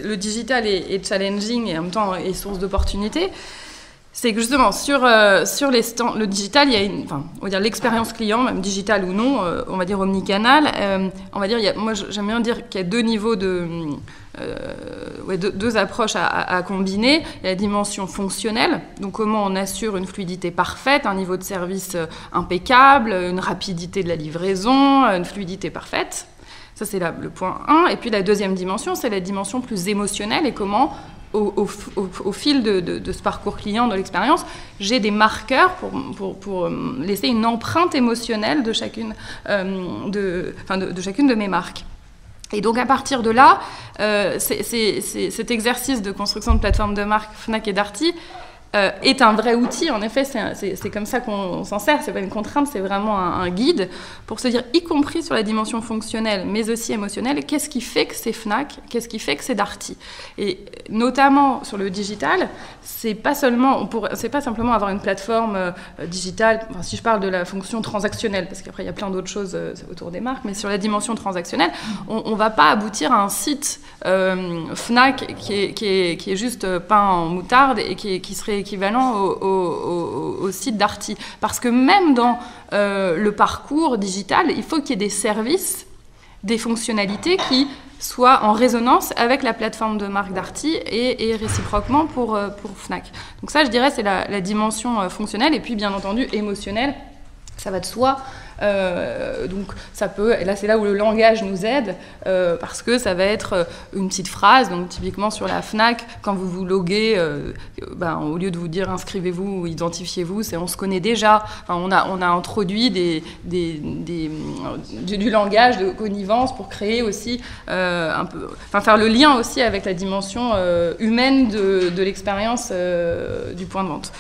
le digital est challenging et en même temps est source d'opportunités, c'est que justement sur les stands, le digital, il y a on va dire l'expérience client, même digital ou non, on va dire omnicanal. On va dire, moi j'aime bien dire qu'il y a deux niveaux deux approches à combiner. Il y a la dimension fonctionnelle, donc comment on assure une fluidité parfaite, un niveau de service impeccable, une rapidité de la livraison, une fluidité parfaite. Ça, c'est le point 1. Et puis la deuxième dimension, c'est la dimension plus émotionnelle et comment, au fil de ce parcours client, de l'expérience, j'ai des marqueurs pour laisser une empreinte émotionnelle de chacune de mes marques. Et donc à partir de là, cet exercice de construction de plateforme de marque Fnac et Darty est un vrai outil. En effet, c'est comme ça qu'on s'en sert. C'est pas une contrainte, c'est vraiment un guide pour se dire, y compris sur la dimension fonctionnelle, mais aussi émotionnelle, qu'est-ce qui fait que c'est Fnac, qu'est-ce qui fait que c'est Darty. Et notamment sur le digital, c'est pas simplement avoir une plateforme digitale. Enfin, si je parle de la fonction transactionnelle, parce qu'après il y a plein d'autres choses autour des marques, mais sur la dimension transactionnelle, on va pas aboutir à un site Fnac qui est juste peint en moutarde et qui serait équivalent au site Darty. Parce que même dans le parcours digital, il faut qu'il y ait des services, des fonctionnalités qui soient en résonance avec la plateforme de marque Darty et réciproquement pour Fnac. Donc ça, je dirais, c'est la dimension fonctionnelle. Et puis, bien entendu, émotionnelle, ça va de soi. Donc ça peut, et là c'est là où le langage nous aide, parce que ça va être une petite phrase. Donc typiquement sur la Fnac, quand vous vous loguez, au lieu de vous dire inscrivez-vous ou identifiez-vous, c'est on se connaît déjà. Enfin, on a introduit du langage de connivence pour créer aussi faire le lien aussi avec la dimension humaine de l'expérience du point de vente.